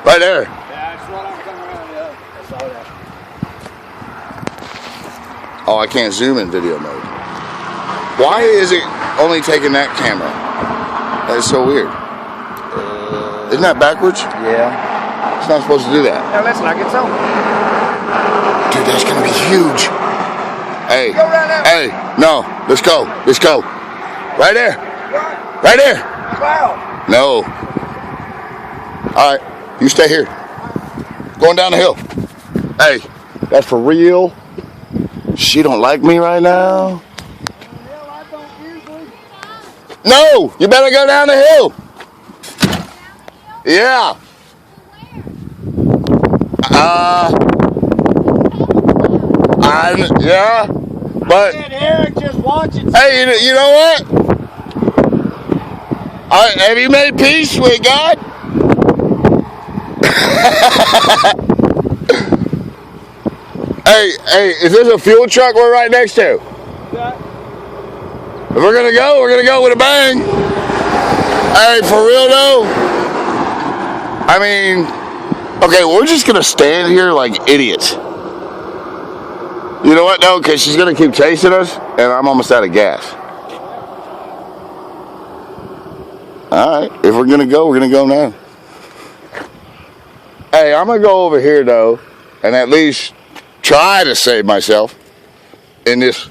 Right there. Yeah, that's what I'm coming around. Yeah, I saw that. Oh, I can't zoom in video mode. Why is it only taking that camera? That is so weird. Isn't that backwards? Yeah. It's not supposed to do that. Now listen, I get some. Dude, that's gonna be huge. Hey, Go right now. hey, no, let's go. Let's go. Right there. Right there. Wow. No. All right, you stay here. Going down the hill. Hey, that's for real. She don't like me right now. Hell, I don't usually. No, you better go down the hill. Yeah. Yeah, but And Eric just watching. hey, you know what? Have you made peace with God? Hey, is this a fuel truck we're right next to? Yeah. If we're gonna go with a bang. Hey, for real though. I mean, okay, we're just gonna stand here like idiots. You know what though? Because she's gonna keep chasing us, and I'm almost out of gas. All right, if we're gonna go now. Hey, I'm gonna go over here though, and at least try to save myself in this